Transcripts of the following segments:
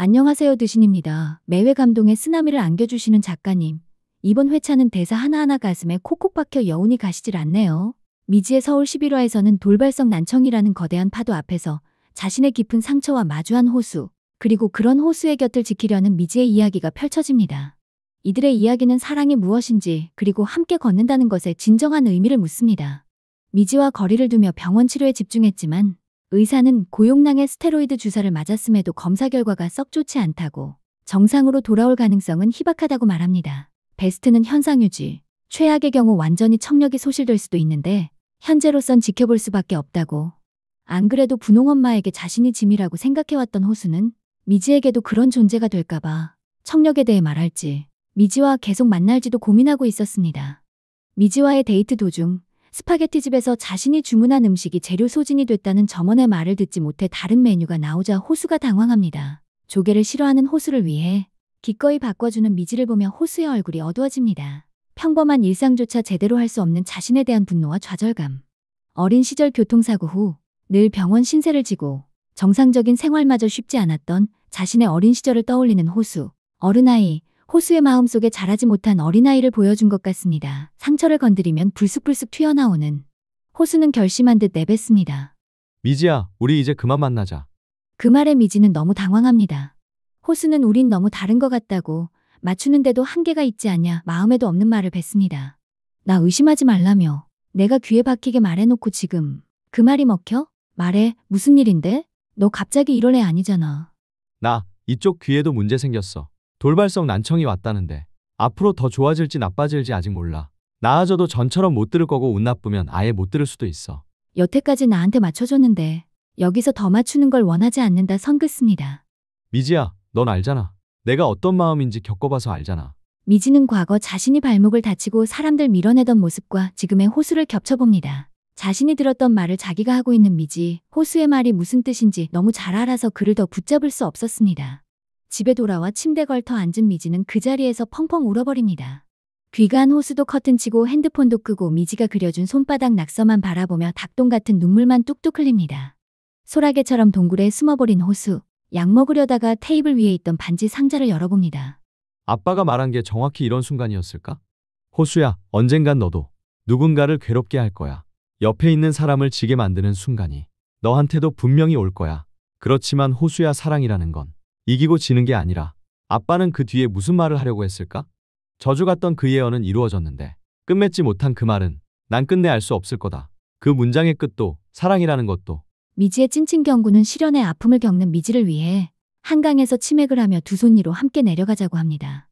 안녕하세요 드신입니다. 매회 감동의 쓰나미를 안겨주시는 작가님. 이번 회차는 대사 하나하나 가슴에 콕콕 박혀 여운이 가시질 않네요. 미지의 서울 11화에서는 돌발성 난청이라는 거대한 파도 앞에서 자신의 깊은 상처와 마주한 호수, 그리고 그런 호수의 곁을 지키려는 미지의 이야기가 펼쳐집니다. 이들의 이야기는 사랑이 무엇인지, 그리고 함께 걷는다는 것에 진정한 의미를 묻습니다. 미지와 거리를 두며 병원 치료에 집중했지만 의사는 고용량의 스테로이드 주사를 맞았음에도 검사 결과가 썩 좋지 않다고, 정상으로 돌아올 가능성은 희박하다고 말합니다. 베스트는 현상 유지, 최악의 경우 완전히 청력이 소실될 수도 있는데 현재로선 지켜볼 수밖에 없다고. 안 그래도 분홍 엄마에게 자신이 짐이라고 생각해왔던 호수는 미지에게도 그런 존재가 될까봐 청력에 대해 말할지, 미지와 계속 만날지도 고민하고 있었습니다. 미지와의 데이트 도중 스파게티집에서 자신이 주문한 음식이 재료 소진이 됐다는 점원의 말을 듣지 못해 다른 메뉴가 나오자 호수가 당황합니다. 조개를 싫어하는 호수를 위해 기꺼이 바꿔주는 미지를 보며 호수의 얼굴이 어두워집니다. 평범한 일상조차 제대로 할 수 없는 자신에 대한 분노와 좌절감. 어린 시절 교통사고 후 늘 병원 신세를 지고 정상적인 생활마저 쉽지 않았던 자신의 어린 시절을 떠올리는 호수. 어른아이, 호수의 마음속에 자라지 못한 어린아이를 보여준 것 같습니다. 상처를 건드리면 불쑥불쑥 튀어나오는. 호수는 결심한 듯 내뱉습니다. 미지야, 우리 이제 그만 만나자. 그 말에 미지는 너무 당황합니다. 호수는 우린 너무 다른 것 같다고, 맞추는데도 한계가 있지 않냐, 마음에도 없는 말을 뱉습니다. 나 의심하지 말라며 내가 귀에 박히게 말해놓고 지금 그 말이 먹혀? 말해, 무슨 일인데? 너 갑자기 이럴 애 아니잖아. 나 이쪽 귀에도 문제 생겼어. 돌발성 난청이 왔다는데 앞으로 더 좋아질지 나빠질지 아직 몰라. 나아져도 전처럼 못 들을 거고 운 나쁘면 아예 못 들을 수도 있어. 여태까지 나한테 맞춰줬는데 여기서 더 맞추는 걸 원하지 않는다 선 긋습니다. 미지야, 넌 알잖아. 내가 어떤 마음인지 겪어봐서 알잖아. 미지는 과거 자신이 발목을 다치고 사람들 밀어내던 모습과 지금의 호수를 겹쳐봅니다. 자신이 들었던 말을 자기가 하고 있는 미지, 호수의 말이 무슨 뜻인지 너무 잘 알아서 그를 더 붙잡을 수 없었습니다. 집에 돌아와 침대 걸터 앉은 미지는 그 자리에서 펑펑 울어버립니다. 귀가한 호수도 커튼치고 핸드폰도 끄고 미지가 그려준 손바닥 낙서만 바라보며 닭똥 같은 눈물만 뚝뚝 흘립니다. 소라게처럼 동굴에 숨어버린 호수. 약 먹으려다가 테이블 위에 있던 반지 상자를 열어봅니다. 아빠가 말한 게 정확히 이런 순간이었을까? 호수야, 언젠간 너도 누군가를 괴롭게 할 거야. 옆에 있는 사람을 지게 만드는 순간이 너한테도 분명히 올 거야. 그렇지만 호수야, 사랑이라는 건 이기고 지는 게 아니라. 아빠는 그 뒤에 무슨 말을 하려고 했을까? 저주 같던 그 예언은 이루어졌는데 끝맺지 못한 그 말은 난 끝내 알 수 없을 거다. 그 문장의 끝도 사랑이라는 것도. 미지의 찡찡 경구는 시련의 아픔을 겪는 미지를 위해 한강에서 치맥을 하며 두 손 위로 함께 내려가자고 합니다.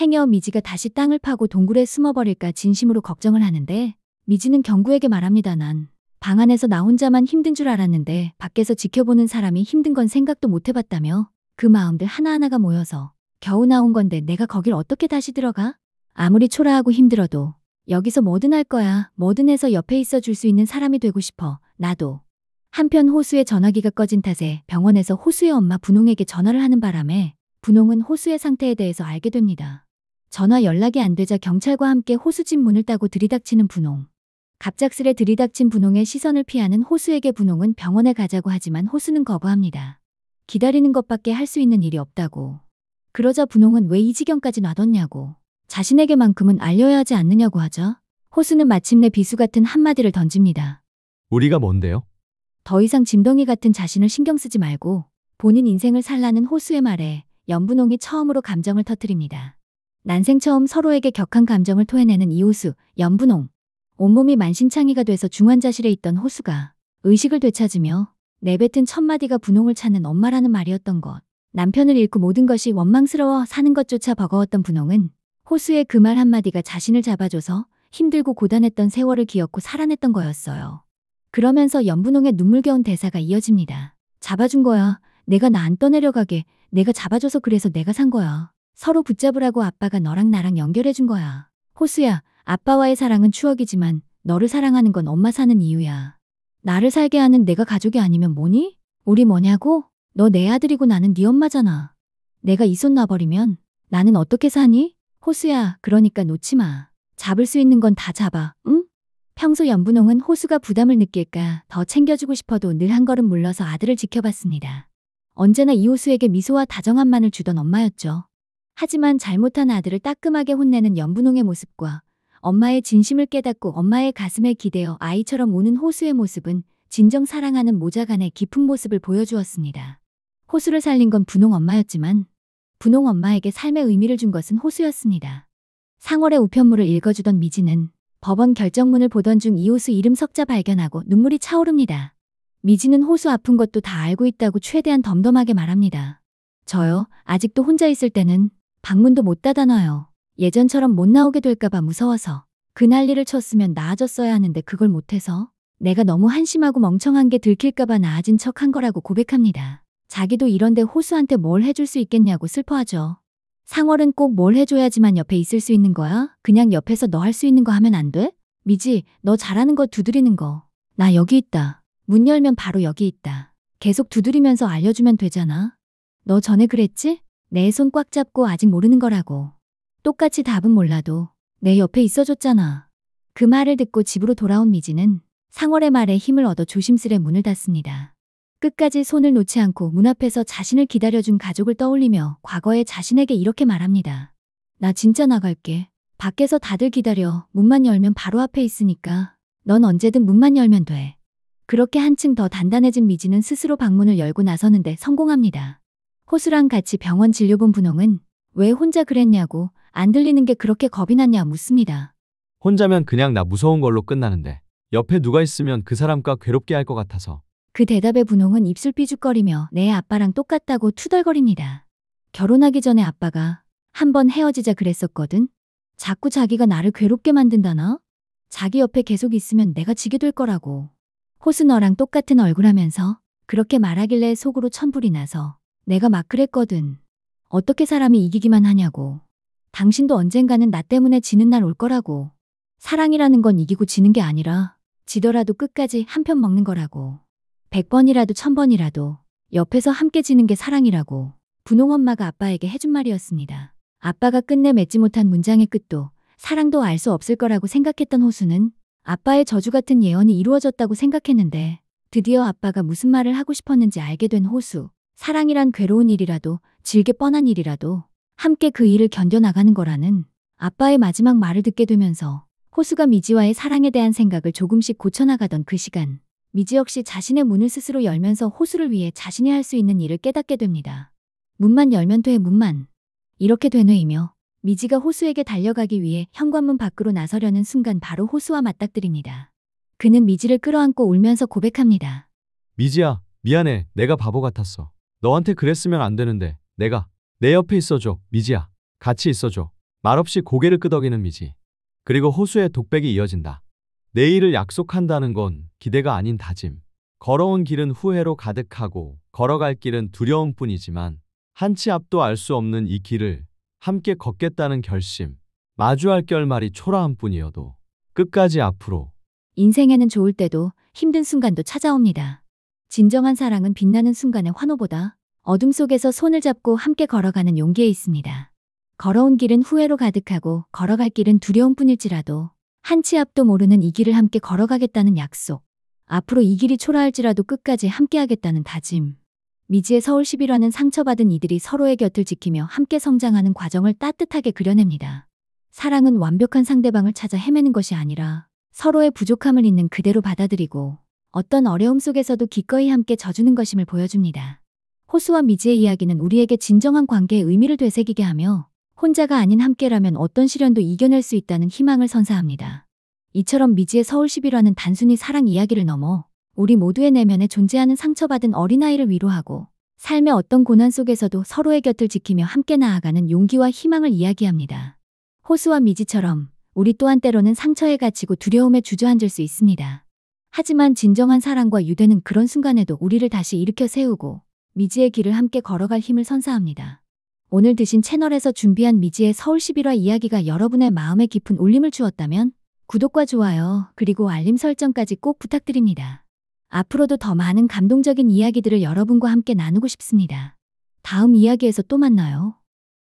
행여 미지가 다시 땅을 파고 동굴에 숨어버릴까 진심으로 걱정을 하는데 미지는 경구에게 말합니다. 난 방 안에서 나 혼자만 힘든 줄 알았는데 밖에서 지켜보는 사람이 힘든 건 생각도 못 해봤다며 그 마음들 하나하나가 모여서 겨우 나온 건데 내가 거길 어떻게 다시 들어가? 아무리 초라하고 힘들어도 여기서 뭐든 할 거야. 뭐든 해서 옆에 있어 줄 수 있는 사람이 되고 싶어. 나도. 한편 호수의 전화기가 꺼진 탓에 병원에서 호수의 엄마 분홍에게 전화를 하는 바람에 분홍은 호수의 상태에 대해서 알게 됩니다. 전화 연락이 안 되자 경찰과 함께 호수 집 문을 따고 들이닥치는 분홍. 갑작스레 들이닥친 분홍의 시선을 피하는 호수에게 분홍은 병원에 가자고 하지만 호수는 거부합니다. 기다리는 것밖에 할 수 있는 일이 없다고. 그러자 분홍은 왜 이 지경까지 놔뒀냐고, 자신에게만큼은 알려야 하지 않느냐고 하자 호수는 마침내 비수 같은 한마디를 던집니다. 우리가 뭔데요? 더 이상 짐덩이 같은 자신을 신경 쓰지 말고 본인 인생을 살라는 호수의 말에 연분홍이 처음으로 감정을 터뜨립니다. 난생 처음 서로에게 격한 감정을 토해내는 이호수, 연분홍. 온몸이 만신창이가 돼서 중환자실에 있던 호수가 의식을 되찾으며 내뱉은 첫마디가 분홍을 찾는 엄마라는 말이었던 것. 남편을 잃고 모든 것이 원망스러워 사는 것조차 버거웠던 분홍은 호수의 그 말 한마디가 자신을 잡아줘서 힘들고 고단했던 세월을 기억고 살아냈던 거였어요. 그러면서 연분홍의 눈물겨운 대사가 이어집니다. 잡아준 거야. 내가 나 안 떠내려가게. 내가 잡아줘서 그래서 내가 산 거야. 서로 붙잡으라고 아빠가 너랑 나랑 연결해준 거야. 호수야, 아빠와의 사랑은 추억이지만 너를 사랑하는 건 엄마 사는 이유야. 나를 살게 하는 내가 가족이 아니면 뭐니? 우리 뭐냐고? 너 내 아들이고 나는 네 엄마잖아. 내가 이 손 놔버리면 나는 어떻게 사니? 호수야, 그러니까 놓지 마. 잡을 수 있는 건 다 잡아, 응? 평소 연분홍은 호수가 부담을 느낄까 더 챙겨주고 싶어도 늘 한 걸음 물러서 아들을 지켜봤습니다. 언제나 이호수에게 미소와 다정함만을 주던 엄마였죠. 하지만 잘못한 아들을 따끔하게 혼내는 연분홍의 모습과 엄마의 진심을 깨닫고 엄마의 가슴에 기대어 아이처럼 우는 호수의 모습은 진정 사랑하는 모자간의 깊은 모습을 보여주었습니다. 호수를 살린 건 분홍 엄마였지만 분홍 엄마에게 삶의 의미를 준 것은 호수였습니다. 상월의 우편물을 읽어주던 미지는 법원 결정문을 보던 중 이호수 이름 석자 발견하고 눈물이 차오릅니다. 미지는 호수 아픈 것도 다 알고 있다고 최대한 덤덤하게 말합니다. 저요, 아직도 혼자 있을 때는 방문도 못 닫아놔요. 예전처럼 못 나오게 될까봐 무서워서. 그 난리를 쳤으면 나아졌어야 하는데 그걸 못해서 내가 너무 한심하고 멍청한 게 들킬까봐 나아진 척 한 거라고 고백합니다. 자기도 이런데 호수한테 뭘 해줄 수 있겠냐고 슬퍼하죠. 상월은 꼭 뭘 해줘야지만 옆에 있을 수 있는 거야? 그냥 옆에서 너 할 수 있는 거 하면 안 돼? 미지, 너 잘하는 거 두드리는 거. 나 여기 있다. 문 열면 바로 여기 있다. 계속 두드리면서 알려주면 되잖아. 너 전에 그랬지? 내 손 꽉 잡고 아직 모르는 거라고. 똑같이 답은 몰라도 내 옆에 있어줬잖아. 그 말을 듣고 집으로 돌아온 미지는 상월의 말에 힘을 얻어 조심스레 문을 닫습니다. 끝까지 손을 놓지 않고 문 앞에서 자신을 기다려준 가족을 떠올리며 과거의 자신에게 이렇게 말합니다. 나 진짜 나갈게. 밖에서 다들 기다려. 문만 열면 바로 앞에 있으니까. 넌 언제든 문만 열면 돼. 그렇게 한층 더 단단해진 미지는 스스로 방문을 열고 나서는데 성공합니다. 호수랑 같이 병원 진료 본 분홍은 왜 혼자 그랬냐고 안 들리는 게 그렇게 겁이 났냐 묻습니다. 혼자면 그냥 나 무서운 걸로 끝나는데 옆에 누가 있으면 그 사람과 괴롭게 할 것 같아서. 그 대답에 분홍은 입술 삐죽거리며 내 아빠랑 똑같다고 투덜거립니다. 결혼하기 전에 아빠가 한번 헤어지자 그랬었거든. 자꾸 자기가 나를 괴롭게 만든다나? 자기 옆에 계속 있으면 내가 지게 될 거라고. 호수 너랑 똑같은 얼굴 하면서 그렇게 말하길래 속으로 천불이 나서 내가 막 그랬거든. 어떻게 사람이 이기기만 하냐고. 당신도 언젠가는 나 때문에 지는 날 올 거라고. 사랑이라는 건 이기고 지는 게 아니라 지더라도 끝까지 한 편 먹는 거라고. 100번이라도 1000번이라도 옆에서 함께 지는 게 사랑이라고. 분홍 엄마가 아빠에게 해준 말이었습니다. 아빠가 끝내 맺지 못한 문장의 끝도 사랑도 알 수 없을 거라고 생각했던 호수는 아빠의 저주 같은 예언이 이루어졌다고 생각했는데 드디어 아빠가 무슨 말을 하고 싶었는지 알게 된 호수. 사랑이란 괴로운 일이라도 질게 뻔한 일이라도 함께 그 일을 견뎌나가는 거라는 아빠의 마지막 말을 듣게 되면서 호수가 미지와의 사랑에 대한 생각을 조금씩 고쳐나가던 그 시간. 미지 역시 자신의 문을 스스로 열면서 호수를 위해 자신이 할 수 있는 일을 깨닫게 됩니다. 문만 열면 돼, 문만. 이렇게 되뇌이며 미지가 호수에게 달려가기 위해 현관문 밖으로 나서려는 순간 바로 호수와 맞닥뜨립니다. 그는 미지를 끌어안고 울면서 고백합니다. 미지야, 미안해. 내가 바보 같았어. 너한테 그랬으면 안 되는데 내 옆에 있어줘. 미지야, 같이 있어줘. 말없이 고개를 끄덕이는 미지. 그리고 호수의 독백이 이어진다. 내일을 약속한다는 건 기대가 아닌 다짐. 걸어온 길은 후회로 가득하고 걸어갈 길은 두려움뿐이지만 한 치 앞도 알 수 없는 이 길을 함께 걷겠다는 결심. 마주할 결말이 초라한 뿐이어도 끝까지 앞으로. 인생에는 좋을 때도 힘든 순간도 찾아옵니다. 진정한 사랑은 빛나는 순간의 환호보다 어둠 속에서 손을 잡고 함께 걸어가는 용기에 있습니다. 걸어온 길은 후회로 가득하고 걸어갈 길은 두려움뿐일지라도 한 치 앞도 모르는 이 길을 함께 걸어가겠다는 약속. 앞으로 이 길이 초라할지라도 끝까지 함께하겠다는 다짐. 미지의 서울 11화는 상처받은 이들이 서로의 곁을 지키며 함께 성장하는 과정을 따뜻하게 그려냅니다. 사랑은 완벽한 상대방을 찾아 헤매는 것이 아니라 서로의 부족함을 있는 그대로 받아들이고 어떤 어려움 속에서도 기꺼이 함께 져주는 것임을 보여줍니다. 호수와 미지의 이야기는 우리에게 진정한 관계의 의미를 되새기게 하며 혼자가 아닌 함께라면 어떤 시련도 이겨낼 수 있다는 희망을 선사합니다. 이처럼 미지의 서울 11화는 단순히 사랑 이야기를 넘어 우리 모두의 내면에 존재하는 상처받은 어린아이를 위로하고 삶의 어떤 고난 속에서도 서로의 곁을 지키며 함께 나아가는 용기와 희망을 이야기합니다. 호수와 미지처럼 우리 또한 때로는 상처에 갇히고 두려움에 주저앉을 수 있습니다. 하지만 진정한 사랑과 유대는 그런 순간에도 우리를 다시 일으켜 세우고 미지의 길을 함께 걸어갈 힘을 선사합니다. 오늘 드신 채널에서 준비한 미지의 서울 11화 이야기가 여러분의 마음에 깊은 울림을 주었다면 구독과 좋아요 그리고 알림 설정까지 꼭 부탁드립니다. 앞으로도 더 많은 감동적인 이야기들을 여러분과 함께 나누고 싶습니다. 다음 이야기에서 또 만나요.